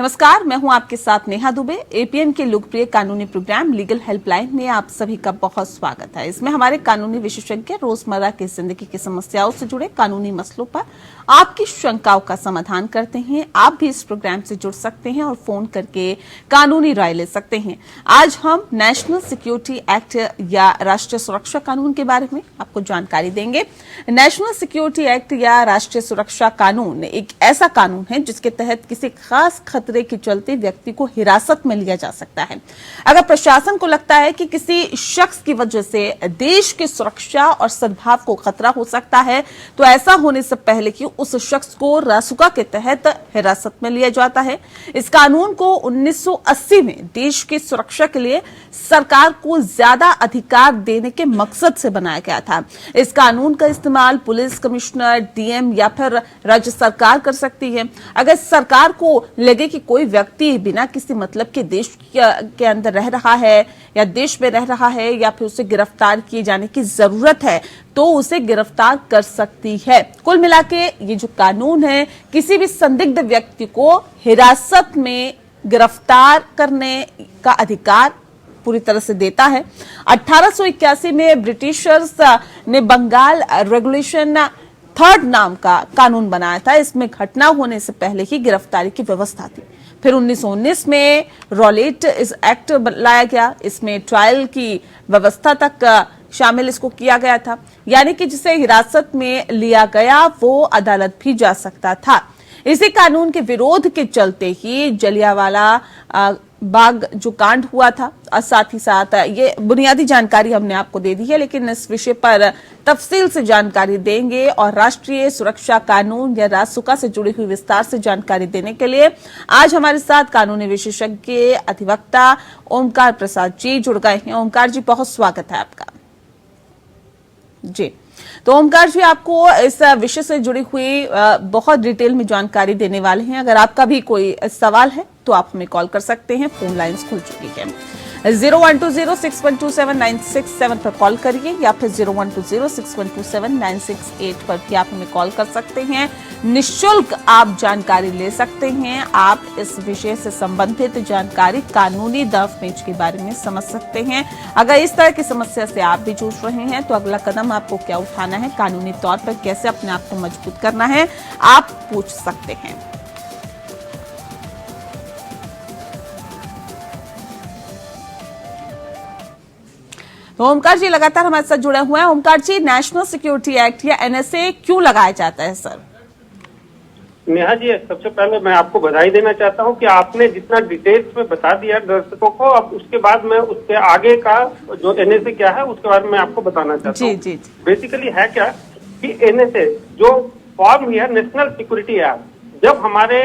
नमस्कार, मैं हूं आपके साथ नेहा दुबे। एपीएन के लोकप्रिय कानूनी प्रोग्राम लीगल हेल्पलाइन में आप सभी का बहुत स्वागत है। इसमें हमारे कानूनी विशेषज्ञ रोजमर्रा की जिंदगी की समस्याओं से जुड़े कानूनी मसलों पर आपकी शंकाओं का समाधान करते हैं। आप भी इस प्रोग्राम से जुड़ सकते हैं और फोन करके कानूनी राय ले सकते हैं। आज हम नेशनल सिक्योरिटी एक्ट या राष्ट्रीय सुरक्षा कानून के बारे में आपको जानकारी देंगे। नेशनल सिक्योरिटी एक्ट या राष्ट्रीय सुरक्षा कानून एक ऐसा कानून है जिसके तहत किसी खास खतरे के चलते व्यक्ति को हिरासत में लिया जा सकता है। अगर प्रशासन को लगता है कि किसी शख्स की वजह से देश की सुरक्षा और सद्भाव को खतरा हो सकता है, तो ऐसा होने से पहले कि उस शख्स को रासुका के तहत हिरासत में लिया जाता है। इस कानून को 1980 में देश की सुरक्षा के लिए सरकार को ज्यादा अधिकार देने के मकसद से बनाया गया था। इस कानून का इस्तेमाल पुलिस कमिश्नर, डीएम या फिर राज्य सरकार कर सकती है। अगर सरकार को लगे कि कोई व्यक्ति बिना किसी मतलब के देश के अंदर रह रहा है या देश में रह रहा है या फिर उसे गिरफ्तार किए जाने की जरूरत है, तो उसे गिरफ्तार कर सकती है। कुल मिलाके ये जो कानून है किसी भी संदिग्ध व्यक्ति को हिरासत में गिरफ्तार करने का अधिकार पूरी तरह से देता है। 1881 में ब्रिटिशर्स ने बंगाल रेगुलेशन 3 नाम का कानून बनाया था। इसमें घटना होने से पहले ही गिरफ्तारी की व्यवस्था थी। फिर 1919 में रॉलेट एक्ट लाया गया। इसमें ट्रायल की व्यवस्था तक शामिल इसको किया गया था, यानी कि जिसे हिरासत में लिया गया वो अदालत भी जा सकता था। इसी कानून के विरोध के चलते ही जलियांवाला बाग जो कांड हुआ था, और साथ ही साथ ये बुनियादी जानकारी हमने आपको दे दी है, लेकिन इस विषय पर तफसील से जानकारी देंगे और राष्ट्रीय सुरक्षा कानून या रासुका से जुड़ी हुई विस्तार से जानकारी देने के लिए आज हमारे साथ कानूनी विशेषज्ञ अधिवक्ता ओमकार प्रसाद जी जुड़ गए हैं। ओमकार जी, बहुत स्वागत है आपका। जी, तो ओमकार जी आपको इस विषय से जुड़ी हुई बहुत डिटेल में जानकारी देने वाले हैं। अगर आपका भी कोई सवाल है तो आप हमें कॉल कर सकते हैं। फोन लाइंस खुल चुकी है। 0120612796 पर कॉल करिए या फिर 0120612796 पर भी आप हमें कॉल कर सकते हैं। निःशुल्क आप जानकारी ले सकते हैं। आप इस विषय से संबंधित जानकारी कानूनी दस्तावेज के बारे में समझ सकते हैं। अगर इस तरह की समस्या से आप भी जूझ रहे हैं तो अगला कदम आपको क्या उठाना है, कानूनी तौर पर कैसे अपने आप को मजबूत करना है, आप पूछ सकते हैं। तो ओमकार जी लगातार हमारे साथ जुड़े हुए हैं। ओमकार जी, नेशनल सिक्योरिटी एक्ट या एनएसए क्यों लगाया जाता है सर? नेहा जी, सबसे पहले मैं आपको बधाई देना चाहता हूं कि आपने जितना डिटेल्स में बता दिया दर्शकों को, अब उसके बाद मैं उसके आगे का जो एनएसए क्या है उसके बारे में आपको बताना चाहता हूं। जी। बेसिकली है क्या कि एनएसए जो फॉर्म है नेशनल सिक्योरिटी एक्ट, जब हमारे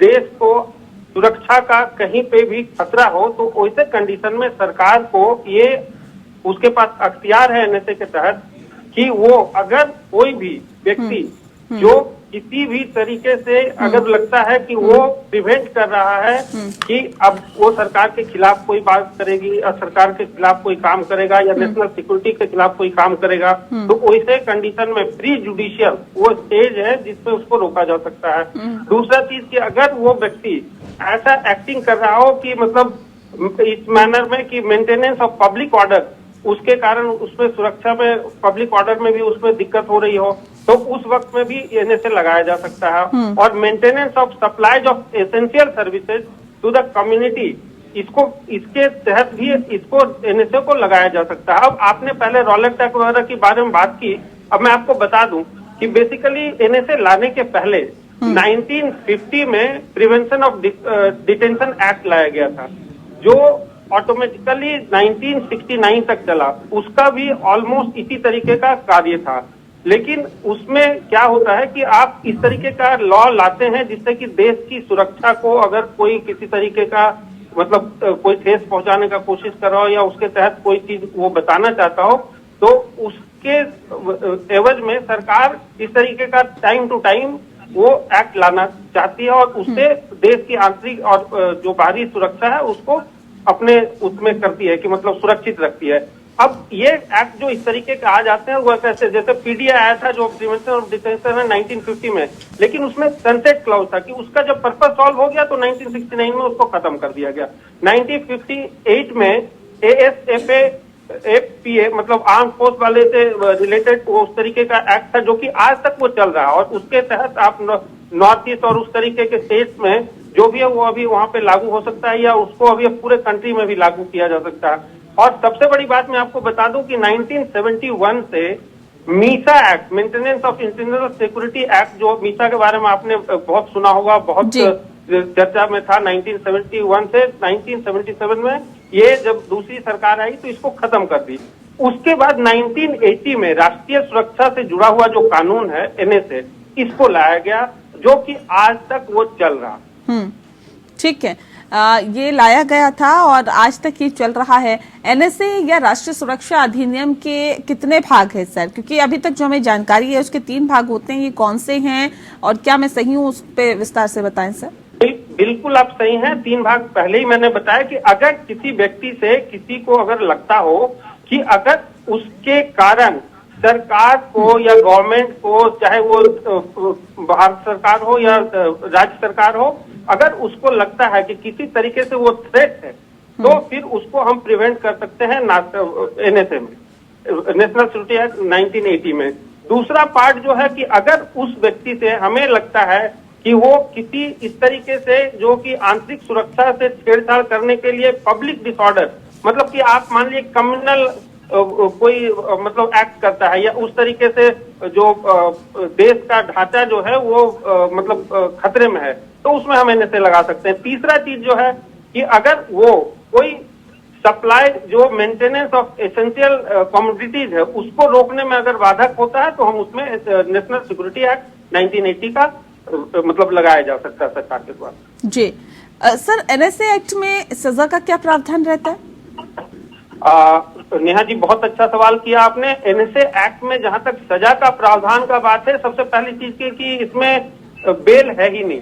देश को सुरक्षा का कहीं पे भी खतरा हो तो वैसे कंडीशन में सरकार को ये उसके पास अख्तियार है एनएसए के तहत कि वो अगर कोई भी व्यक्ति जो किसी भी तरीके से अगर लगता है कि वो प्रिवेंट कर रहा है कि अब वो सरकार के खिलाफ कोई बात करेगी या सरकार के खिलाफ कोई काम करेगा या नेशनल सिक्योरिटी के खिलाफ कोई काम करेगा, तो वैसे कंडीशन में प्री जुडिशियल वो स्टेज है जिसपे उसको रोका जा सकता है। दूसरा चीज कि अगर वो व्यक्ति ऐसा एक्टिंग कर रहा हो कि मतलब इस मैनर में कि मेंटेनेंस ऑफ पब्लिक ऑर्डर, उसके कारण उसमें सुरक्षा में पब्लिक ऑर्डर में भी उसमें दिक्कत हो रही हो, तो उस वक्त में भी एनएसए लगाया जा सकता है। और maintenance of supplies of essential services to the community, इसके तहत भी इसको एनएसए को लगाया जा सकता है। अब आपने पहले रॉलेट एक्ट वगैरह के बारे में बात की, अब मैं आपको बता दूं कि बेसिकली एनएसए लाने के पहले 1950 में प्रिवेंशन ऑफ डिटेंशन एक्ट लाया गया था, जो ऑटोमेटिकली 1969 तक चला। उसका भी ऑलमोस्ट इसी तरीके का कार्य था, लेकिन उसमें क्या होता है कि आप इस तरीके का लॉ लाते हैं जिससे कि देश की सुरक्षा को अगर कोई किसी तरीके का मतलब कोई ठेस पहुंचाने का कोशिश कर रहा हो या उसके तहत कोई चीज वो बताना चाहता हो, तो उसके एवज में सरकार इस तरीके का टाइम टू टाइम वो एक्ट लाना चाहती है और उससे देश की आंतरिक और जो बाहरी सुरक्षा है उसको अपने उसमें करती है कि मतलब सुरक्षित रखती है। अब ये एक्ट जो इस तरीके के आ जाते हैं वो कैसे, जैसे पीडीए आया था जो प्रिवेंशन ऑफ डिटेंशन है 1950 में, लेकिन उसमें सनसेट क्लॉज था कि उसका जब पर्पस सॉल्व हो गया तो 1969 में उसको खत्म कर दिया गया। 1958 में एएसएफए मतलब आर्म फोर्स वाले से रिलेटेड उस तरीके का एक्ट था जो कि आज तक वो चल रहा है, और उसके तहत आप नॉर्थ ईस्ट और उस तरीके के स्टेट्स में जो भी है वो अभी वहां पे लागू हो सकता है, या उसको अभी पूरे कंट्री में भी लागू किया जा सकता है। और सबसे बड़ी बात मैं आपको बता दूं कि 1971 से Misa act, maintenance of internal security act, जो मीसा के बारे में आपने बहुत सुना होगा, बहुत चर्चा में था, 1971 से 1977 में ये जब दूसरी सरकार आई तो इसको खत्म कर दी। उसके बाद 1980 में राष्ट्रीय सुरक्षा से जुड़ा हुआ जो कानून है एनएसए, इसको लाया गया जो कि आज तक वो चल रहा। ठीक है, ये लाया गया था और आज तक ये चल रहा है। एनएसए या राष्ट्रीय सुरक्षा अधिनियम के कितने भाग हैं सर? क्योंकि अभी तक जो हमें जानकारी है उसके 3 भाग होते हैं, ये कौन से हैं और क्या मैं सही हूँ, उस पे विस्तार से बताएं सर। बिल्कुल आप सही हैं। 3 भाग पहले ही मैंने बताया कि अगर किसी व्यक्ति से किसी को अगर लगता हो कि अगर उसके कारण सरकार को या गवर्नमेंट को, चाहे वो भारत सरकार हो या राज्य सरकार हो, अगर उसको लगता है कि किसी तरीके से वो थ्रेट है तो फिर उसको हम प्रिवेंट कर सकते हैं एनएसए में, नेशनल सिक्योरिटी एक्ट 1980 में। दूसरा पार्ट जो है कि अगर उस व्यक्ति से हमें लगता है कि वो किसी इस तरीके से जो कि आंतरिक सुरक्षा से छेड़छाड़ करने के लिए पब्लिक डिसऑर्डर, मतलब कि आप मान लीजिए कम्युनल कोई मतलब एक्ट करता है, या उस तरीके से जो देश का ढांचा जो है वो मतलब खतरे में है, तो उसमें हम एनएसए लगा सकते हैं। तीसरा चीज जो है कि अगर वो कोई सप्लाई जो मेंटेनेंस ऑफ एसेंशियल कमोडिटीज है उसको रोकने में अगर बाधक होता है तो हम उसमें नेशनल सिक्योरिटी एक्ट 1980 का मतलब लगाया जा सकता है सरकार के द्वारा। जी सर, एनएसए एक्ट में सजा का क्या प्रावधान रहता है? नेहा जी, बहुत अच्छा सवाल किया आपने। एनएसए एक्ट में जहां तक सजा का प्रावधान का बात है, सबसे पहली चीज कि इसमें बेल है ही नहीं।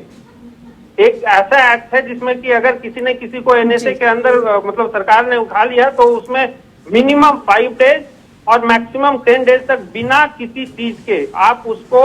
एक ऐसा एक्ट है जिसमें कि अगर किसी ने किसी को एनएसए के अंदर मतलब सरकार ने उठा लिया तो उसमें मिनिमम 5 डेज और मैक्सिमम 10 डेज तक बिना किसी चीज के आप उसको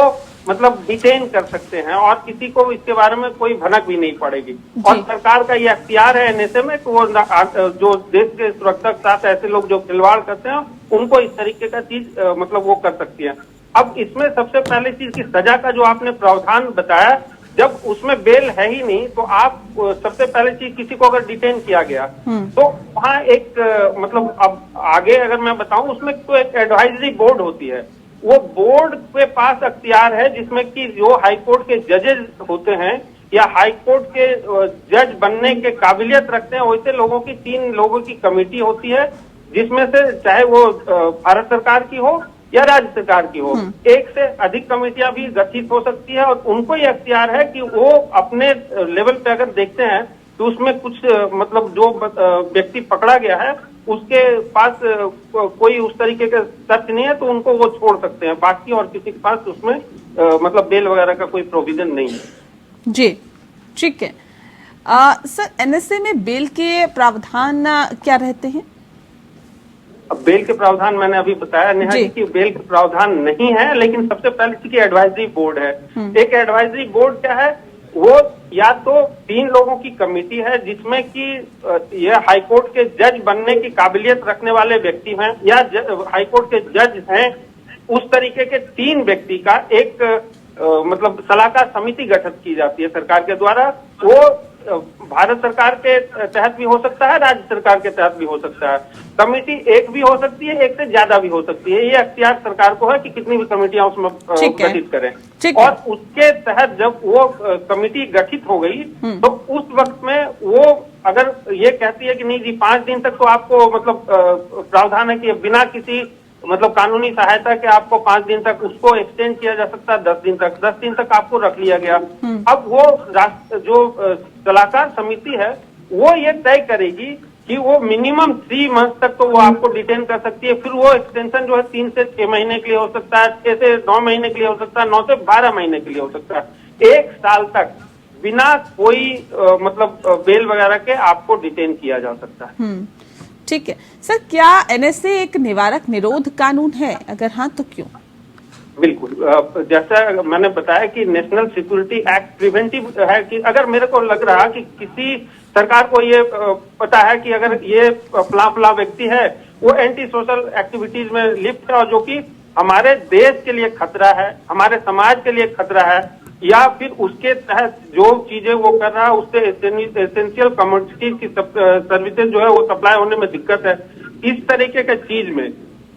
मतलब डिटेन कर सकते हैं, और किसी को इसके बारे में कोई भनक भी नहीं पड़ेगी। और सरकार का ये अख्तियार है एनएसए में कि वो जो देश के सुरक्षा के साथ ऐसे लोग जो खिलवाड़ करते हैं उनको इस तरीके का चीज मतलब वो कर सकती है। अब इसमें सबसे पहले चीज की सजा का जो आपने प्रावधान बताया, जब उसमें बेल है ही नहीं तो आप सबसे पहले चीज किसी को अगर डिटेन किया गया तो वहाँ एक मतलब अब आगे अगर मैं बताऊं उसमें तो एक एडवाइजरी बोर्ड होती है। वो बोर्ड के पास अख्तियार है जिसमें कि जो हाईकोर्ट के जजेस होते हैं या हाईकोर्ट के जज बनने के काबिलियत रखते हैं, वैसे लोगों की 3 लोगों की कमेटी होती है, जिसमें से चाहे वो भारत सरकार की हो या राज्य सरकार की हो, एक से अधिक कमेटियां भी गठित हो सकती है, और उनको ये अख्तियार है कि वो अपने लेवल पे अगर देखते हैं तो उसमें कुछ मतलब जो व्यक्ति पकड़ा गया है उसके पास कोई उस तरीके का तथ्य नहीं है तो उनको वो छोड़ सकते हैं, बाकी और किसी के पास उसमें मतलब बेल वगैरह का कोई प्रोविजन नहीं है। जी ठीक है। सर, एनएसए में बेल के प्रावधान क्या रहते हैं? अब बेल के प्रावधान मैंने अभी बताया नेहा जी कि बेल के प्रावधान नहीं है, लेकिन सबसे पहले चीज एडवाइजरी बोर्ड है। एक एडवाइजरी बोर्ड क्या है, वो या तो 3 लोगों की कमेटी है जिसमें कि यह हाईकोर्ट के जज बनने की काबिलियत रखने वाले व्यक्ति हैं, या हाईकोर्ट के जज हैं, उस तरीके के 3 व्यक्ति का एक मतलब सलाहकार समिति गठित की जाती है सरकार के द्वारा। वो भारत सरकार के तहत भी हो सकता है, राज्य सरकार के तहत भी हो सकता है। कमेटी एक भी हो सकती है, एक से ज्यादा भी हो सकती है। ये अख्तियार सरकार को है कि कितनी भी कमेटियां उसमें गठित करें। और उसके तहत जब वो कमेटी गठित हो गई तो उस वक्त में वो अगर ये कहती है कि नहीं जी 5 दिन तक तो आपको मतलब प्रावधान है कि बिना किसी मतलब कानूनी सहायता के आपको 5 दिन तक उसको एक्सटेंड किया जा सकता है, 10 दिन तक आपको रख लिया गया। अब वो जो सलाहकार समिति है वो ये तय करेगी कि वो मिनिमम 3 मंथ तक तो वो आपको डिटेन कर सकती है, फिर वो एक्सटेंशन जो है 3 से 6 महीने के लिए हो सकता है, 6 से 9 महीने के लिए हो सकता है, 9 से 12 महीने के लिए हो सकता है। 1 साल तक बिना कोई मतलब बेल वगैरह के आपको डिटेन किया जा सकता है। ठीक है सर, क्या एनएसए एक निवारक निरोध कानून है? अगर हाँ तो क्यों? बिल्कुल, जैसा मैंने बताया कि नेशनल सिक्योरिटी एक्ट प्रिवेंटिव है कि अगर मेरे को लग रहा कि किसी सरकार को ये पता है कि अगर ये फला व्यक्ति है वो एंटी सोशल एक्टिविटीज में लिप्त है और जो कि हमारे देश के लिए खतरा है, हमारे समाज के लिए खतरा है, या फिर उसके तहत जो चीजें वो कर रहा है उससे एसेंशियल कमोडिटीज की सर्विसेज जो है वो सप्लाई होने में दिक्कत है, इस तरीके के चीज में,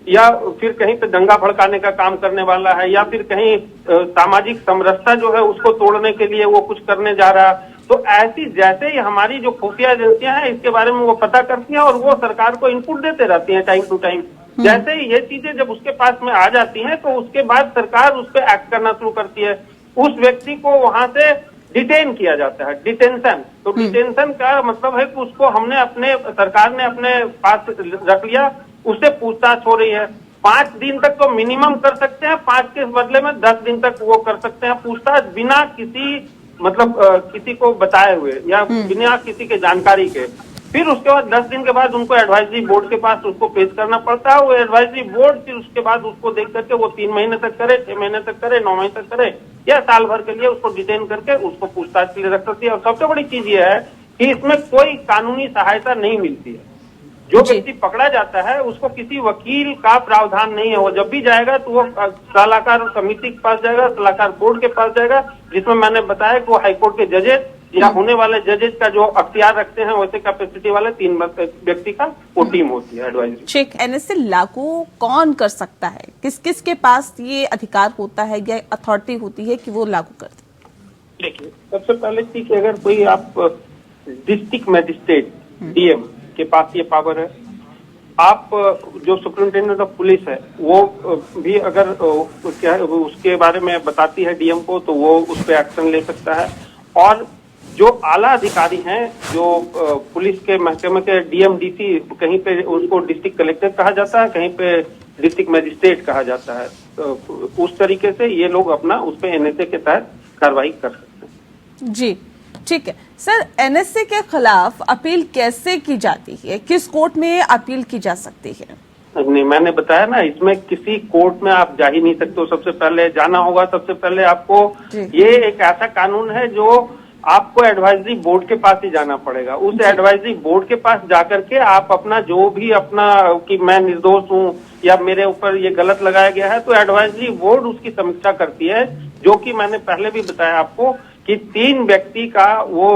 या फिर कहीं पे दंगा भड़काने का काम करने वाला है, या फिर कहीं सामाजिक समरसता जो है उसको तोड़ने के लिए वो कुछ करने जा रहा है, तो ऐसी जैसे ही हमारी जो खुफिया एजेंसियां हैं इसके बारे में वो पता करती हैं और वो सरकार को इनपुट देते रहती हैं टाइम टू टाइम। जैसे ही ये चीजें जब उसके पास में आ जाती हैं तो उसके बाद सरकार उस पर एक्ट करना शुरू करती है, उस व्यक्ति को वहां से डिटेन किया जाता है, डिटेंशन। तो डिटेंशन का मतलब है कि उसको हमने अपने सरकार ने अपने पास रख लिया, उससे पूछताछ हो रही है। 5 दिन तक तो मिनिमम कर सकते हैं, 5 के बदले में 10 दिन तक वो कर सकते हैं पूछताछ बिना किसी मतलब किसी को बताए हुए या बिना किसी के जानकारी के। फिर उसके बाद 10 दिन के बाद उनको एडवाइजरी बोर्ड के पास उसको पेश करना पड़ता है। वो एडवाइजरी बोर्ड फिर उसके बाद उसको देख करके वो 3 महीने तक करे, 6 महीने तक करे, 9 महीने तक करे या साल भर के लिए उसको डिटेन करके उसको पूछताछ के लिए रख सकती है। और सबसे बड़ी चीज ये है कि इसमें कोई कानूनी सहायता नहीं मिलती है। जो व्यक्ति पकड़ा जाता है उसको किसी वकील का प्रावधान नहीं है। वो जब भी जाएगा तो वो सलाहकार समिति के पास जाएगा, सलाहकार बोर्ड के पास जाएगा, जिसमें मैंने बताया कि वो हाईकोर्ट के जजेस या होने वाले जजेस का जो अख्तियार रखते हैं वैसे कैपेसिटी वाले 3 व्यक्ति का वो टीम होती है एडवाइजरी। ठीक, एनएसए लागू कौन कर सकता है? किस किस के पास ये अधिकार होता है या अथॉरिटी होती है कि वो लागू कर दे? देखिए, सबसे पहले चीज अगर कोई आप डिस्ट्रिक्ट मजिस्ट्रेट डीएम के पास ये पावर है। आप जो सुप्रिंटेंडेंट ऑफ पुलिस है वो भी अगर क्या उसके बारे में बताती है डीएम को तो वो उस पर एक्शन ले सकता है। और जो आला अधिकारी हैं जो पुलिस के महकमे के डीएम डीसी, कहीं पे उसको डिस्ट्रिक्ट कलेक्टर कहा जाता है, कहीं पे डिस्ट्रिक्ट मजिस्ट्रेट कहा जाता है, तो उस तरीके से ये लोग अपना उस पे एनएसए के तहत कार्रवाई कर सकते हैं। जी ठीक है सर, एनएसए के खिलाफ अपील कैसे की जाती है? किस कोर्ट में अपील की जा सकती है? नहीं, मैंने बताया ना, इसमें किसी कोर्ट में आप जा ही नहीं सकते हो। सबसे पहले जाना होगा, सबसे पहले आपको ये एक ऐसा कानून है जो आपको एडवाइजरी बोर्ड के पास ही जाना पड़ेगा। उस एडवाइजरी बोर्ड के पास जाकर के आप अपना जो भी अपना कि मैं निर्दोष हूँ या मेरे ऊपर ये गलत लगाया गया है, तो एडवाइजरी बोर्ड उसकी समीक्षा करती है, जो कि मैंने पहले भी बताया आपको कि 3 व्यक्ति का वो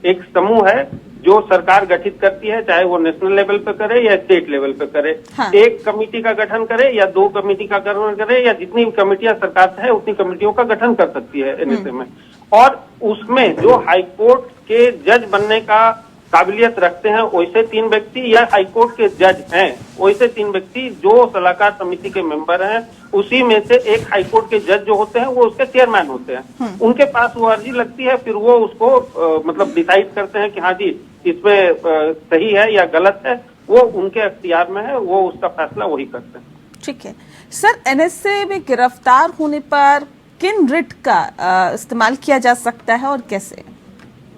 एक समूह है जो सरकार गठित करती है, चाहे वो नेशनल लेवल पे करे या स्टेट लेवल पे करे। हाँ। एक कमेटी का गठन करे या 2 कमेटी का गठन करे या जितनी कमेटियां सरकार से है उतनी कमेटियों का गठन कर सकती है एनएसए में। और उसमें जो हाईकोर्ट के जज बनने का काबिलियत रखते हैं वैसे 3 व्यक्ति, या हाईकोर्ट के जज हैं वैसे 3 व्यक्ति जो सलाहकार समिति के मेंबर हैं, उसी में से एक हाईकोर्ट के जज जो होते हैं वो उसके चेयरमैन होते हैं। उनके पास वो अर्जी लगती है, फिर वो उसको मतलब डिसाइड करते हैं कि हाँ जी इसमें सही है या गलत है, वो उनके अख्तियार में है, वो उसका फैसला वही करते हैं। ठीक है सर, एनएसए में गिरफ्तार होने पर किन रिट का इस्तेमाल किया जा सकता है और कैसे?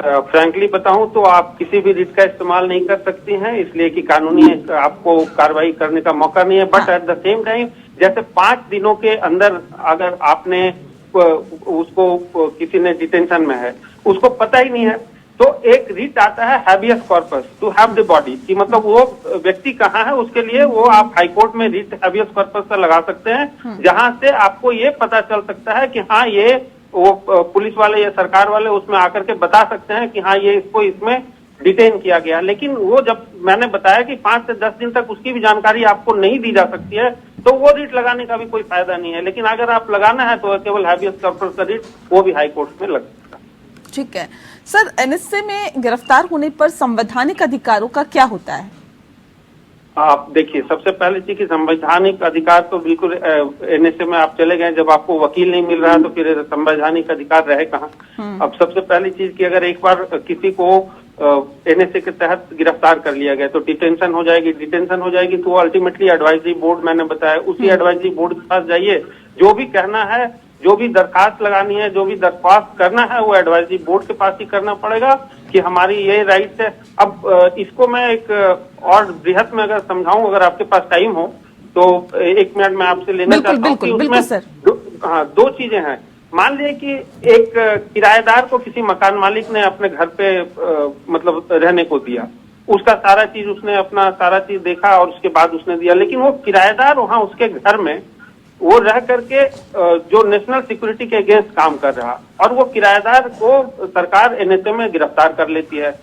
फ्रैंकली बताऊं तो आप किसी भी रिट का इस्तेमाल नहीं कर सकती हैं, इसलिए कि कानूनी आपको कार्रवाई करने का मौका नहीं है। But at the same time जैसे 5 दिनों के अंदर अगर आपने उसको किसी ने डिटेंशन में है, उसको पता ही नहीं है, तो एक रिट आता है habeas corpus to have the body, कि मतलब वो व्यक्ति कहाँ है उसके लिए वो आप हाईकोर्ट में रिट हैबियस कॉर्पस का लगा सकते हैं, जहां से आपको ये पता चल सकता है कि हाँ ये वो पुलिस वाले या सरकार वाले उसमें आकर के बता सकते हैं कि हाँ ये इसको इसमें डिटेन किया गया। लेकिन वो जब मैंने बताया कि 5 से 10 दिन तक उसकी भी जानकारी आपको नहीं दी जा सकती है, तो वो रिट लगाने का भी कोई फायदा नहीं है। लेकिन अगर आप लगाना है तो केवल हैबियस कॉर्पस का रिट वो भी हाईकोर्ट में लग सकता है। ठीक है सर, एनएसए में गिरफ्तार होने पर संवैधानिक अधिकारों का क्या होता है? आप देखिए, सबसे पहले चीज कि संवैधानिक अधिकार तो बिल्कुल एनएसए में आप चले गए, जब आपको वकील नहीं मिल रहा तो फिर संवैधानिक अधिकार रहे कहाँ। अब सबसे पहली चीज कि अगर एक बार किसी को एनएसए के तहत गिरफ्तार कर लिया गया तो डिटेंशन हो जाएगी तो अल्टीमेटली एडवाइजरी बोर्ड मैंने बताया, उसी एडवाइजरी बोर्ड के पास जाइए, जो भी कहना है, जो भी दरखास्त लगानी है, जो भी दरख्वास्त करना है वो एडवाइजरी बोर्ड के पास ही करना पड़ेगा। कि हमारी ये राइट है। अब इसको मैं एक और बृहत में अगर समझाऊं, अगर आपके पास टाइम हो तो 1 मिनट मैं आपसे लेना बिल्कुल, चाहता हूं कि बिल्कुल, उसमें सर। दो चीजें हैं। मान लीजिए कि एक किराएदार को किसी मकान मालिक ने अपने घर पे मतलब रहने को दिया, उसका सारा चीज उसने अपना सारा चीज देखा और उसके बाद उसने दिया, लेकिन वो किराएदार वहां उसके घर में वो रह करके जो नेशनल सिक्योरिटी के अगेंस्ट काम कर रहा, और वो किराएदार को सरकार एनएचए में गिरफ्तार कर लेती है।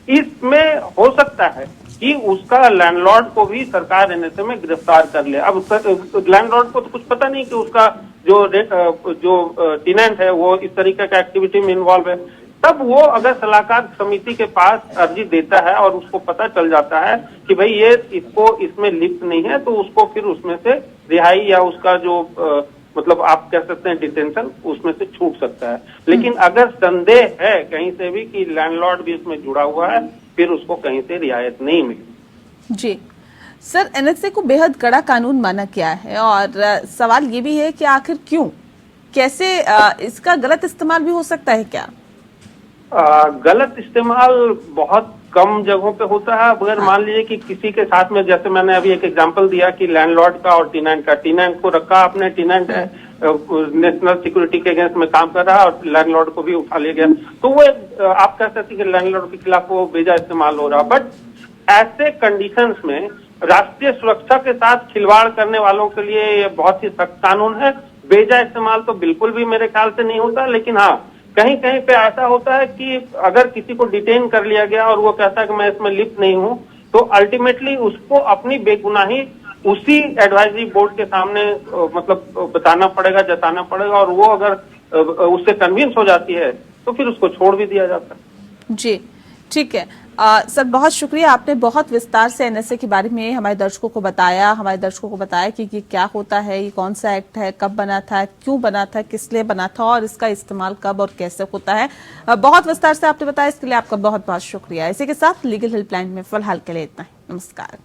इसमें हो सकता है कि उसका लैंडलॉर्ड को भी सरकार एनएचए में गिरफ्तार कर ले। अब लैंडलॉर्ड को तो कुछ पता नहीं कि उसका जो टेनेंट है वो इस तरीके का एक्टिविटी में इन्वॉल्व है। तब वो अगर सलाहकार समिति के पास अर्जी देता है और उसको पता चल जाता है कि भाई ये इसको इसमें लिप्त नहीं है, तो उसको फिर उसमें से रिहाई या उसका जो मतलब आप कह सकते हैं डिटेंशन, उसमें से छूट सकता है। लेकिन अगर संदेह है कहीं से भी कि लैंडलॉर्ड भी इसमें जुड़ा हुआ है, फिर उसको कहीं से रियायत नहीं मिली। जी सर, एनएचए को बेहद कड़ा कानून माना गया है और सवाल ये भी है कि आखिर क्यों, कैसे इसका गलत इस्तेमाल भी हो सकता है क्या? गलत इस्तेमाल बहुत कम जगहों पे होता है। अगर मान लीजिए कि किसी के साथ में, जैसे मैंने अभी एक एग्जांपल दिया कि लैंडलॉर्ड का और टेनेंट को रखा आपने, टेनेंट है नेशनल सिक्योरिटी के अगेंस्ट में काम कर रहा और लैंडलॉर्ड को भी उठा लिया गया, तो वो आप कह सकते हैं कि लैंडलॉर्ड के खिलाफ वो बेजा इस्तेमाल हो रहा। बट ऐसे कंडीशंस में राष्ट्रीय सुरक्षा के साथ खिलवाड़ करने वालों के लिए ये बहुत ही सख्त कानून है। बेजा इस्तेमाल तो बिल्कुल भी मेरे ख्याल से नहीं होता, लेकिन हाँ कहीं कहीं पे ऐसा होता है कि अगर किसी को डिटेन कर लिया गया और वो कहता है कि मैं इसमें लिप्त नहीं हूं, तो अल्टीमेटली उसको अपनी बेगुनाही उसी एडवाइजरी बोर्ड के सामने मतलब बताना पड़ेगा, जताना पड़ेगा, और वो अगर उससे कन्विंस हो जाती है तो फिर उसको छोड़ भी दिया जाता है। जी ठीक है सर, बहुत शुक्रिया, आपने बहुत विस्तार से एनएचए के बारे में हमारे दर्शकों को बताया कि ये क्या होता है, ये कौन सा एक्ट है, कब बना था, क्यों बना था, किस लिए बना था और इसका इस्तेमाल कब और कैसे होता है। बहुत विस्तार से आपने बताया, इसके लिए आपका बहुत बहुत शुक्रिया। इसी के साथ लीगल हेल्पलाइन में फिलहाल के लिए इतना ही। नमस्कार।